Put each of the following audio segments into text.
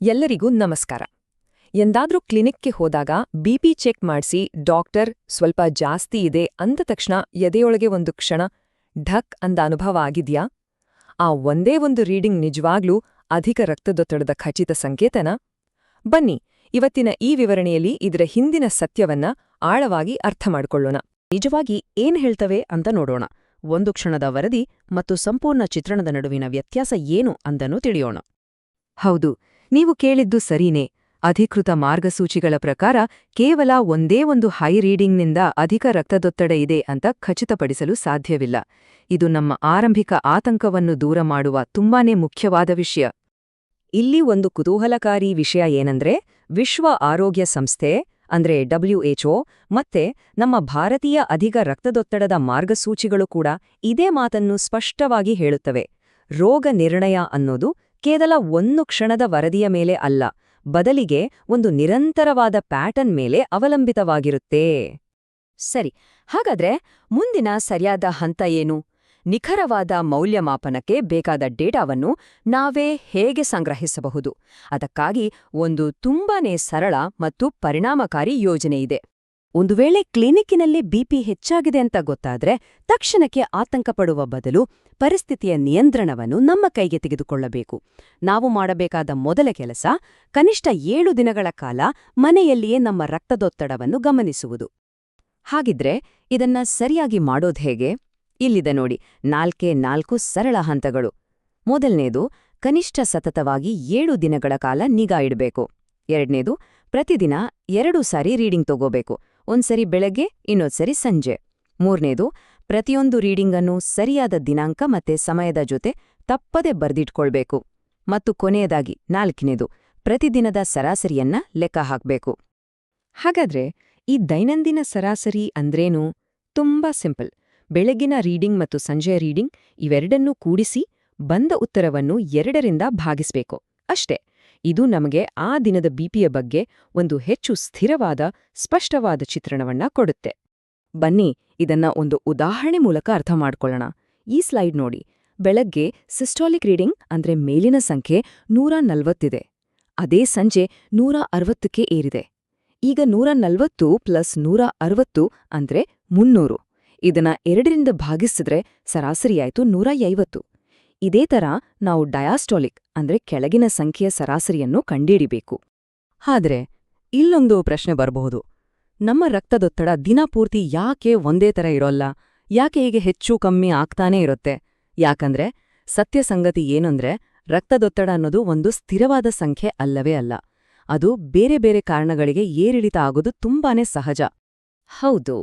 ಎಲ್ಲರಿಗೂ ನಮಸ್ಕಾರ. ಎಂದಾದ್ರೂ ಕ್ಲಿನಿಕ್ಗೆ ಹೋದಾಗ ಬಿಪಿ ಚೆಕ್ ಮಾಡ್ಸಿ ಡಾಕ್ಟರ್ ಸ್ವಲ್ಪ ಜಾಸ್ತಿ ಇದೆ ಅಂದ ತಕ್ಷಣ ಎದೆಯೊಳಗೆ ಒಂದು ಕ್ಷಣ ಢಕ್ ಅಂದ ಅನುಭವ ಆಗಿದ್ಯಾ? ಆ ಒಂದೇ ಒಂದು ರೀಡಿಂಗ್ ನಿಜವಾಗ್ಲೂ ಅಧಿಕ ರಕ್ತದೊತ್ತಡದ ಖಚಿತ ಸಂಕೇತನ? ಬನ್ನಿ, ಇವತ್ತಿನ ಈ ವಿವರಣೆಯಲ್ಲಿ ಇದರ ಹಿಂದಿನ ಸತ್ಯವನ್ನ ಆಳವಾಗಿ ಅರ್ಥ ಮಾಡ್ಕೊಳ್ಳೋಣ. ನಿಜವಾಗಿ ಏನ್ ಹೇಳ್ತವೆ ಅಂತ ನೋಡೋಣ. ಒಂದು ಕ್ಷಣದ ವರದಿ ಮತ್ತು ಸಂಪೂರ್ಣ ಚಿತ್ರಣದ ನಡುವಿನ ವ್ಯತ್ಯಾಸ ಏನು ಅಂದನ್ನು ತಿಳಿಯೋಣ. ಹೌದು, ನೀವು ಕೇಳಿದ್ದು ಸರಿನೇ. ಅಧಿಕೃತ ಮಾರ್ಗಸೂಚಿಗಳ ಪ್ರಕಾರ ಕೇವಲ ಒಂದೇ ಒಂದು ಹೈ ರೀಡಿಂಗ್ನಿಂದ ಅಧಿಕ ರಕ್ತದೊತ್ತಡ ಇದೆ ಅಂತ ಖಚಿತಪಡಿಸಲು ಸಾಧ್ಯವಿಲ್ಲ. ಇದು ನಮ್ಮ ಆರಂಭಿಕ ಆತಂಕವನ್ನು ದೂರ ಮಾಡುವ ತುಂಬಾನೇ ಮುಖ್ಯವಾದ ವಿಷಯ. ಇಲ್ಲಿ ಒಂದು ಕುತೂಹಲಕಾರಿ ವಿಷಯ ಏನಂದ್ರೆ, ವಿಶ್ವ ಆರೋಗ್ಯ ಸಂಸ್ಥೆ ಅಂದ್ರೆ WHO ಮತ್ತೆ ನಮ್ಮ ಭಾರತೀಯ ಅಧಿಕ ರಕ್ತದೊತ್ತಡದ ಮಾರ್ಗಸೂಚಿಗಳು ಕೂಡ ಇದೇ ಮಾತನ್ನು ಸ್ಪಷ್ಟವಾಗಿ ಹೇಳುತ್ತವೆ. ರೋಗ ನಿರ್ಣಯ ಅನ್ನೋದು ಕೇವಲ ಒಂದು ಕ್ಷಣದ ವರದಿಯ ಮೇಲೆ ಅಲ್ಲ, ಬದಲಿಗೆ ಒಂದು ನಿರಂತರವಾದ ಪ್ಯಾಟರ್ನ್ ಮೇಲೆ ಅವಲಂಬಿತವಾಗಿರುತ್ತೆ. ಸರಿ, ಹಾಗಾದ್ರೆ ಮುಂದಿನ ಸರಿಯಾದ ಹಂತ ಏನು? ನಿಖರವಾದ ಮೌಲ್ಯಮಾಪನಕ್ಕೆ ಬೇಕಾದ ಡೇಟಾವನ್ನು ನಾವೇ ಹೇಗೆ ಸಂಗ್ರಹಿಸಬಹುದು? ಅದಕ್ಕಾಗಿ ಒಂದು ತುಂಬಾನೇ ಸರಳ ಮತ್ತು ಪರಿಣಾಮಕಾರಿ ಯೋಜನೆಯಿದೆ. ಒಂದು ವೇಳೆ ಕ್ಲಿನಿಕ್ಕಿನಲ್ಲಿ ಬಿಪಿ ಹೆಚ್ಚಾಗಿದೆ ಅಂತ ಗೊತ್ತಾದ್ರೆ ತಕ್ಷಣಕ್ಕೆ ಆತಂಕಪಡುವ ಬದಲು ಪರಿಸ್ಥಿತಿಯ ನಿಯಂತ್ರಣವನ್ನು ನಮ್ಮ ಕೈಗೆ ತೆಗೆದುಕೊಳ್ಳಬೇಕು. ನಾವು ಮಾಡಬೇಕಾದ ಮೊದಲ ಕೆಲಸ, ಕನಿಷ್ಠ 7 ದಿನಗಳ ಕಾಲ ಮನೆಯಲ್ಲಿಯೇ ನಮ್ಮ ರಕ್ತದೊತ್ತಡವನ್ನು ಗಮನಿಸುವುದು. ಹಾಗಿದ್ರೆ ಇದನ್ನ ಸರಿಯಾಗಿ ಮಾಡೋದ್ ಹೇಗೆ? ಇಲ್ಲಿದೆ ನೋಡಿ, 4 ಸರಳ ಹಂತಗಳು. ಮೊದಲನೇದು, ಕನಿಷ್ಠ ಸತತವಾಗಿ 7 ದಿನಗಳ ಕಾಲ ನಿಗಾ ಇಡಬೇಕು. ಎರಡನೇದು, ಪ್ರತಿದಿನ 2 ಸಾರಿ ರೀಡಿಂಗ್ ತಗೋಬೇಕು. ಒಂದ್ಸರಿ ಬೆಳಗ್ಗೆ, ಇನ್ನೊಂದ್ಸರಿ ಸಂಜೆ. ಮೂರನೇದು, ಪ್ರತಿಯೊಂದು ರೀಡಿಂಗನ್ನು ಸರಿಯಾದ ದಿನಾಂಕ ಮತ್ತೆ ಸಮಯದ ಜೊತೆ ತಪ್ಪದೆ ಬರ್ದಿಟ್ಕೊಳ್ಬೇಕು. ಮತ್ತು ಕೊನೆಯದಾಗಿ 4ನೇದು, ಪ್ರತಿದಿನದ ಸರಾಸರಿಯನ್ನ ಲೆಕ್ಕ ಹಾಕ್ಬೇಕು. ಹಾಗಾದ್ರೆ ಈ ದೈನಂದಿನ ಸರಾಸರಿ ಅಂದ್ರೇನು? ತುಂಬಾ ಸಿಂಪಲ್. ಬೆಳಗಿನ ರೀಡಿಂಗ್ ಮತ್ತು ಸಂಜೆಯ ರೀಡಿಂಗ್ ಇವೆರಡನ್ನೂ ಕೂಡಿಸಿ ಬಂದ ಉತ್ತರವನ್ನು 2ರಿಂದ ಭಾಗಿಸ್ಬೇಕು. ಅಷ್ಟೇ. ಇದು ನಮಗೆ ಆ ದಿನದ ಬಿಪಿಯ ಬಗ್ಗೆ ಒಂದು ಹೆಚ್ಚು ಸ್ಥಿರವಾದ, ಸ್ಪಷ್ಟವಾದ ಚಿತ್ರಣವನ್ನ ಕೊಡುತ್ತೆ. ಬನ್ನಿ, ಇದನ್ನ ಒಂದು ಉದಾಹರಣೆ ಮೂಲಕ ಅರ್ಥ ಮಾಡ್ಕೊಳ್ಳೋಣ. ಈ ಸ್ಲೈಡ್ ನೋಡಿ. ಬೆಳಗ್ಗೆ ಸಿಸ್ಟಾಲಿಕ್ ರೀಡಿಂಗ್ ಅಂದ್ರೆ ಮೇಲಿನ ಸಂಖ್ಯೆ 140 ಅದೇ ಸಂಜೆ 160ಕ್ಕೆ ಏರಿದೆ. ಈಗ 140 ಪ್ಲಸ್ 160 ಅಂದ್ರೆ 300. ಇದನ್ನ 2ರಿಂದ ಭಾಗಿಸಿದ್ರೆ ಸರಾಸರಿಯಾಯ್ತು 150. ಇದೇ ತರ ನಾವು ಡಯಾಸ್ಟಾಲಿಕ್ ಅಂದ್ರೆ ಕೆಳಗಿನ ಸಂಖ್ಯೆಯ ಸರಾಸರಿಯನ್ನು ಕಂಡುಹಿಡಿಬೇಕು. ಆದ್ರೆ ಇಲ್ಲೊಂದು ಪ್ರಶ್ನೆ ಬರಬಹುದು. ನಮ್ಮ ರಕ್ತದೊತ್ತಡ ದಿನಪೂರ್ತಿ ಯಾಕೆ ಒಂದೇ ತರ ಇರೋಲ್ಲ? ಯಾಕೆ ಹೀಗೆ ಹೆಚ್ಚು ಕಮ್ಮಿ ಆಗ್ತಾನೇ ಇರುತ್ತೆ? ಯಾಕಂದ್ರೆ ಸತ್ಯ ಸಂಗತಿ ಏನಂದ್ರೆ, ರಕ್ತದೊತ್ತಡ ಅನ್ನೋದು ಒಂದು ಸ್ಥಿರವಾದ ಸಂಖ್ಯೆ ಅಲ್ಲವೇ ಅಲ್ಲ. ಅದು ಬೇರೆ ಬೇರೆ ಕಾರಣಗಳಿಗೆ ಏರಿಳಿತ ಆಗೋದು ತುಂಬಾನೇ ಸಹಜ. ಹೌದು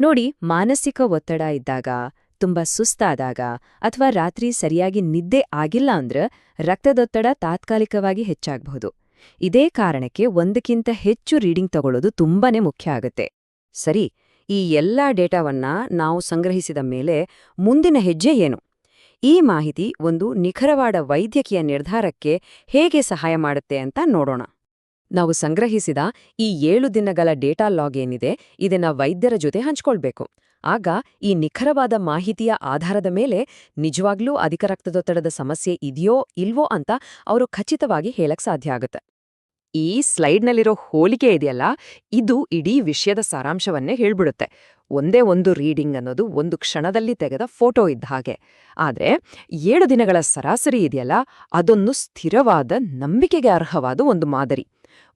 ನೋಡಿ, ಮಾನಸಿಕ ಒತ್ತಡ ಇದ್ದಾಗ, ತುಂಬಾ ಸುಸ್ತಾದಾಗ ಅಥವಾ ರಾತ್ರಿ ಸರಿಯಾಗಿ ನಿದ್ದೆ ಆಗಿಲ್ಲ ಅಂದ್ರೆ ರಕ್ತದೊತ್ತಡ ತಾತ್ಕಾಲಿಕವಾಗಿ ಹೆಚ್ಚಾಗಬಹುದು. ಇದೇ ಕಾರಣಕ್ಕೆ ಒಂದಕ್ಕಿಂತ ಹೆಚ್ಚು ರೀಡಿಂಗ್ ತಗೊಳ್ಳೋದು ತುಂಬಾನೇ ಮುಖ್ಯ ಆಗುತ್ತೆ. ಸರಿ, ಈ ಎಲ್ಲಾ ಡೇಟಾವನ್ನ ನಾವು ಸಂಗ್ರಹಿಸಿದ ಮೇಲೆ ಮುಂದಿನ ಹೆಜ್ಜೆ ಏನು? ಈ ಮಾಹಿತಿ ಒಂದು ನಿಖರವಾದ ವೈದ್ಯಕೀಯ ನಿರ್ಧಾರಕ್ಕೆ ಹೇಗೆ ಸಹಾಯ ಮಾಡುತ್ತೆ ಅಂತ ನೋಡೋಣ. ನಾವು ಸಂಗ್ರಹಿಸಿದ ಈ 7 ದಿನಗಳ ಡೇಟಾ ಲಾಗ್ ಏನಿದೆ, ಇದನ್ನ ವೈದ್ಯರ ಜೊತೆ ಹಂಚ್ಕೊಳ್ಬೇಕು. ಆಗ ಈ ನಿಖರವಾದ ಮಾಹಿತಿಯ ಆಧಾರದ ಮೇಲೆ ನಿಜವಾಗ್ಲೂ ಅಧಿಕ ರಕ್ತದೊತ್ತಡದ ಸಮಸ್ಯೆ ಇದೆಯೋ ಇಲ್ವೋ ಅಂತ ಅವರು ಖಚಿತವಾಗಿ ಹೇಳಕ್ ಸಾಧ್ಯ ಆಗುತ್ತೆ. ಈ ಸ್ಲೈಡ್ನಲ್ಲಿರೋ ಹೋಲಿಕೆ ಇದೆಯಲ್ಲ, ಇದು ಇಡೀ ವಿಷಯದ ಸಾರಾಂಶವನ್ನೇ ಹೇಳ್ಬಿಡುತ್ತೆ. ಒಂದೇ ಒಂದು ರೀಡಿಂಗ್ ಅನ್ನೋದು ಒಂದು ಕ್ಷಣದಲ್ಲಿ ತೆಗೆದ ಫೋಟೋ ಇದ್ದ ಹಾಗೆ. ಆದ್ರೆ 7 ದಿನಗಳ ಸರಾಸರಿ ಇದೆಯಲ್ಲ, ಅದೊಂದು ಸ್ಥಿರವಾದ, ನಂಬಿಕೆಗೆ ಅರ್ಹವಾದ ಒಂದು ಮಾದರಿ.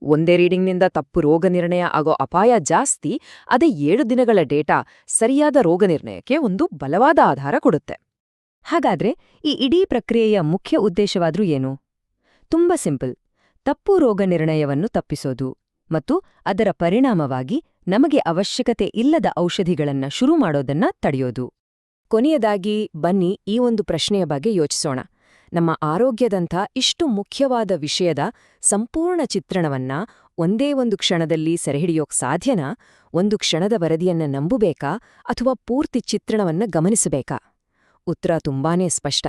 ಒಂದೇ ರೀಡಿಂಗ್ನಿಂದ ತಪ್ಪು ರೋಗ ನಿರ್ಣಯ ಆಗೋ ಅಪಾಯ ಜಾಸ್ತಿ. ಅದೇ 7 ದಿನಗಳ ಡೇಟಾ ಸರಿಯಾದ ರೋಗ ನಿರ್ಣಯಕ್ಕೆ ಒಂದು ಬಲವಾದ ಆಧಾರ ಕೊಡುತ್ತೆ. ಹಾಗಾದ್ರೆ ಈ ಇಡೀ ಪ್ರಕ್ರಿಯೆಯ ಮುಖ್ಯ ಉದ್ದೇಶವಾದ್ರೂ ಏನು? ತುಂಬಾ ಸಿಂಪಲ್. ತಪ್ಪು ರೋಗ ನಿರ್ಣಯವನ್ನು ತಪ್ಪಿಸೋದು ಮತ್ತು ಅದರ ಪರಿಣಾಮವಾಗಿ ನಮಗೆ ಅವಶ್ಯಕತೆ ಇಲ್ಲದ ಔಷಧಿಗಳನ್ನ ಶುರು ಮಾಡೋದನ್ನ ತಡೆಯೋದು. ಕೊನೆಯದಾಗಿ ಬನ್ನಿ ಈ ಒಂದು ಪ್ರಶ್ನೆಯ ಬಗ್ಗೆ ಯೋಚಿಸೋಣ. ನಮ್ಮ ಆರೋಗ್ಯದಂಥ ಇಷ್ಟು ಮುಖ್ಯವಾದ ವಿಷಯದ ಸಂಪೂರ್ಣ ಚಿತ್ರಣವನ್ನ ಒಂದೇ ಒಂದು ಕ್ಷಣದಲ್ಲಿ ಸೆರೆಹಿಡಿಯೋಕ್ ಸಾಧ್ಯನಾ? ಒಂದು ಕ್ಷಣದ ವರದಿಯನ್ನ ನಂಬಬೇಕಾ ಅಥವಾ ಪೂರ್ತಿ ಚಿತ್ರಣವನ್ನ ಗಮನಿಸಬೇಕಾ? ಉತ್ತರ ತುಂಬಾನೇ ಸ್ಪಷ್ಟ.